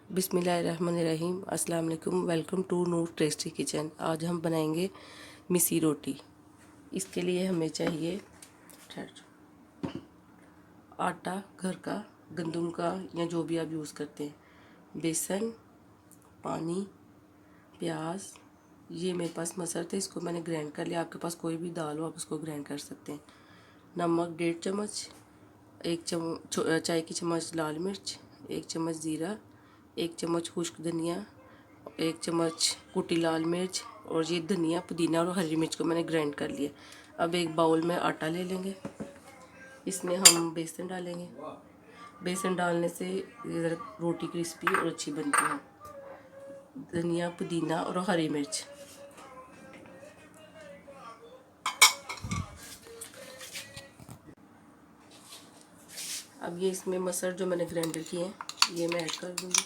बिस्मिल्लाहिर्रहमानिर्रहीम। अस्सलाम वालेकुम। Welcome to Noor tasty kitchen. आज हम बनाएंगे मिसी रोटी। इसके लिए हमें चाहिए आटा घर का, गंदम का या जो भी आप यूज़ करते हैं, बेसन, पानी, प्याज। ये मेरे पास मसर थे, इसको मैंने ग्राइंड कर लिया। आपके पास कोई भी दाल हो आप उसको ग्राइंड कर सकते हैं। नमक 1.5 चम्मच, 1 चम्मच चाय की चम्मच लाल मिर्च, 1 चम्मच ज़ीरा, 1 चम्मच खुश्क धनिया, 1 चम्मच कुटी लाल मिर्च, और ये धनिया, पुदीना और हरी मिर्च को मैंने ग्राइंड कर लिया। अब एक बाउल में आटा ले लेंगे, इसमें हम बेसन डालेंगे। बेसन डालने से रोटी क्रिस्पी और अच्छी बनती है। धनिया, पुदीना और हरी मिर्च। अब ये इसमें मसर जो मैंने ग्राइंडर किए हैं ये मैं ऐड कर दूँगी।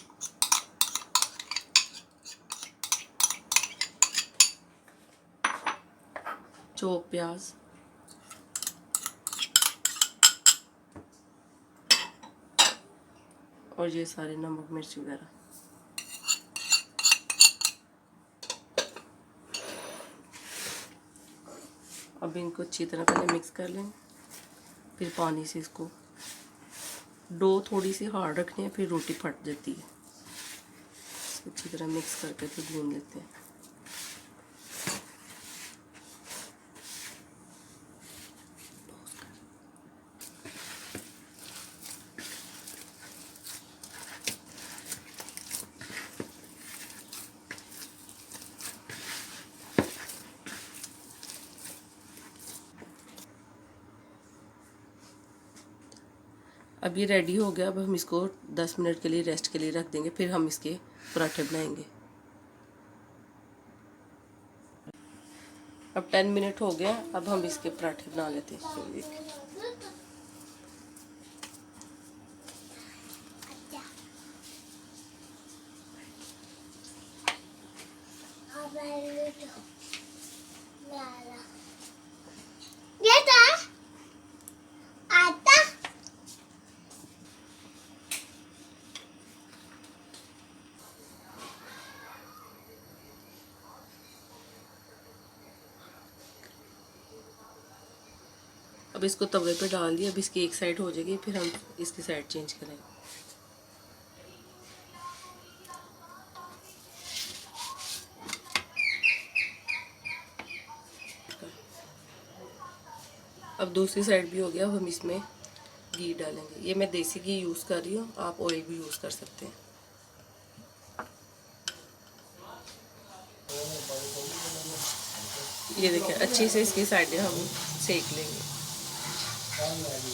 चॉप प्याज, और ये सारे नमक मिर्च वगैरह। अब इनको अच्छी तरह पहले मिक्स कर लें, फिर पानी से इसको, डो थोड़ी सी हार्ड रखनी है, फिर रोटी फट जाती है। अच्छी तरह मिक्स करके फिर भून लेते हैं। अब ये रेडी हो गया। अब हम इसको 10 मिनट के लिए रेस्ट के लिए रख देंगे, फिर हम इसके पराठे बनाएंगे। अब 10 मिनट हो गया। अब हम इसके पराठे बना लेते हैं। अब इसको तवे पे डाल दिया। अब इसकी एक साइड हो जाएगी, फिर हम इसकी साइड चेंज करेंगे। अब दूसरी साइड भी हो गया। अब हम इसमें घी डालेंगे। ये मैं देसी घी यूज़ कर रही हूँ, आप ऑयल भी यूज़ कर सकते हैं। ये देखिए, अच्छे से इसकी साइडें हम सेक लेंगे। ये देखिए,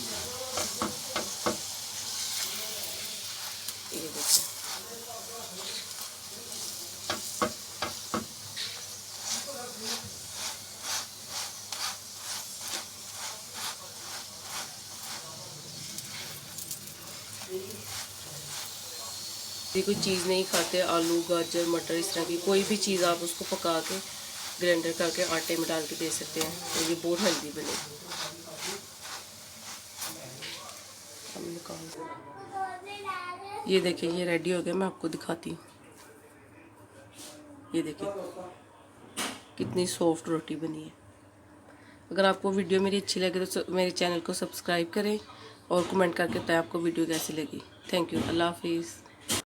ये कोई चीज़ नहीं खाते, आलू, गाजर, मटर, इस तरह की कोई भी चीज़ आप उसको पका के ग्राइंडर करके आटे में डाल के दे सकते हैं, तो ये बहुत हेल्दी बनेगी। ये देखिए, ये रेडी हो गया। मैं आपको दिखाती हूँ। ये देखिए कितनी सॉफ्ट रोटी बनी है। अगर आपको वीडियो मेरी अच्छी लगे तो मेरे चैनल को सब्सक्राइब करें और कमेंट करके बताएं आपको वीडियो कैसी लगी। Thank you. अल्लाह हाफिज़।